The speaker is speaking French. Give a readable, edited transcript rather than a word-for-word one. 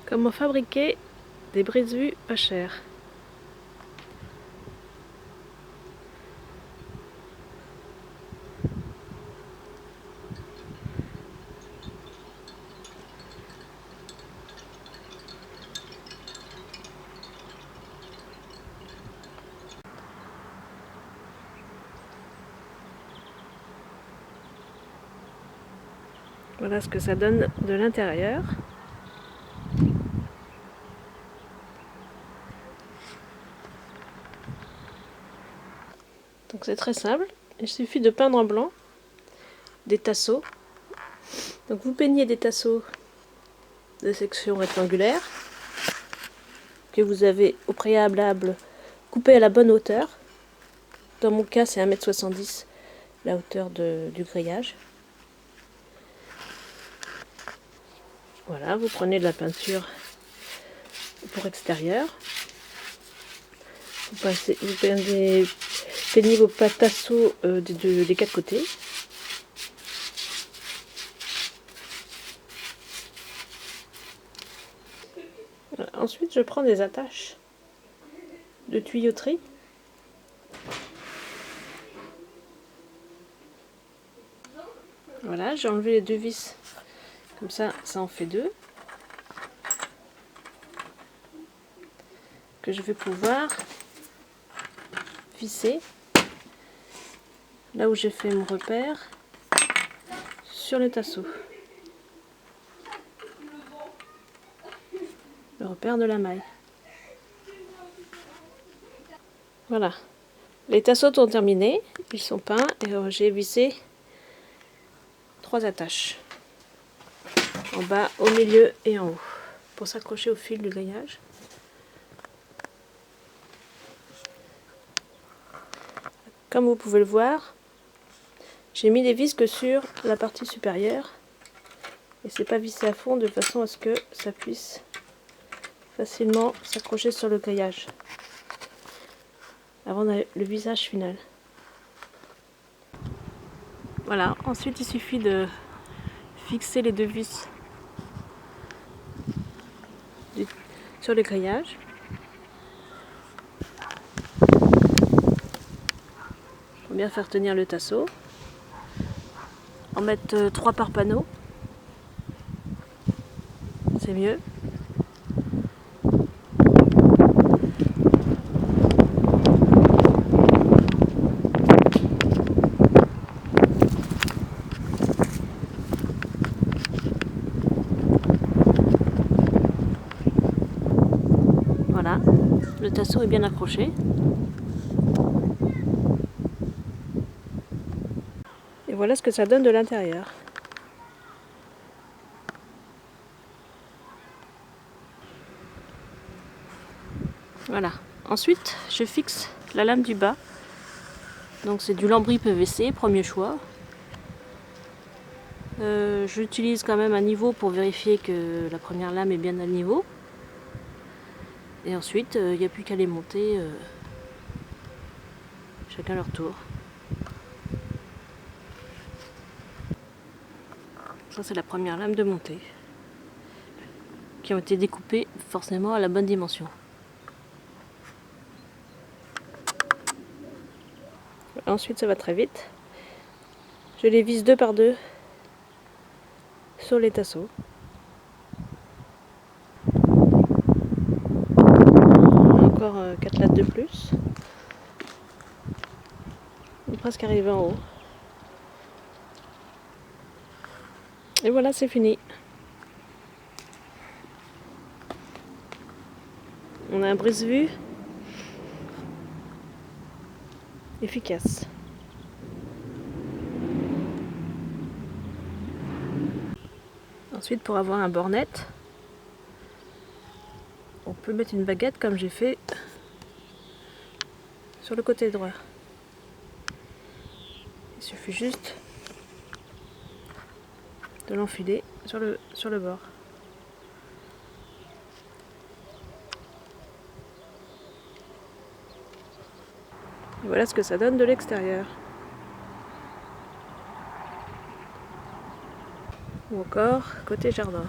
Comment fabriquer des brise-vue pas chers. Voilà ce que ça donne de l'intérieur. Donc c'est très simple, il suffit de peindre en blanc des tasseaux. Donc vous peignez des tasseaux de section rectangulaire que vous avez au préalable coupé à la bonne hauteur. Dans mon cas c'est 1,70 m la hauteur du grillage. Voilà, vous prenez de la peinture pour extérieur. Vous peignez vos tasseaux des quatre côtés. Voilà. Ensuite, je prends des attaches de tuyauterie. Voilà, j'ai enlevé les deux vis. Comme ça, ça en fait deux. Que je vais pouvoir visser là où j'ai fait mon repère sur le tasseau. Le repère de la maille. Voilà. Les tasseaux sont terminés, ils sont peints et j'ai vissé 3 attaches. En bas, au milieu et en haut. Pour s'accrocher au fil du grillage. Comme vous pouvez le voir, j'ai mis les vis que sur la partie supérieure. Et c'est pas vissé à fond de façon à ce que ça puisse facilement s'accrocher sur le grillage. Avant le visage final. Voilà, ensuite il suffit de fixer les deux vis sur le grillage. Pour bien faire tenir le tasseau. En mettre 3 par panneau. C'est mieux. Voilà, le tasseau est bien accroché. Et voilà ce que ça donne de l'intérieur. Voilà. Ensuite, je fixe la lame du bas. Donc c'est du lambris PVC, premier choix. J'utilise quand même un niveau pour vérifier que la première lame est bien à niveau. Et ensuite, il n'y a plus qu'à les monter chacun leur tour. Ça c'est la première lame de montée. Qui ont été découpées forcément à la bonne dimension. Ensuite ça va très vite. Je les visse 2 par 2 sur les tasseaux. Encore 4 lattes de plus. On est presque arrivé en haut. Et voilà, c'est fini. On a un brise-vue efficace. Ensuite, pour avoir un bord net, on peut mettre une baguette comme j'ai fait sur le côté droit. Il suffit juste de l'enfiler sur le bord. Et voilà ce que ça donne de l'extérieur. Ou encore côté jardin.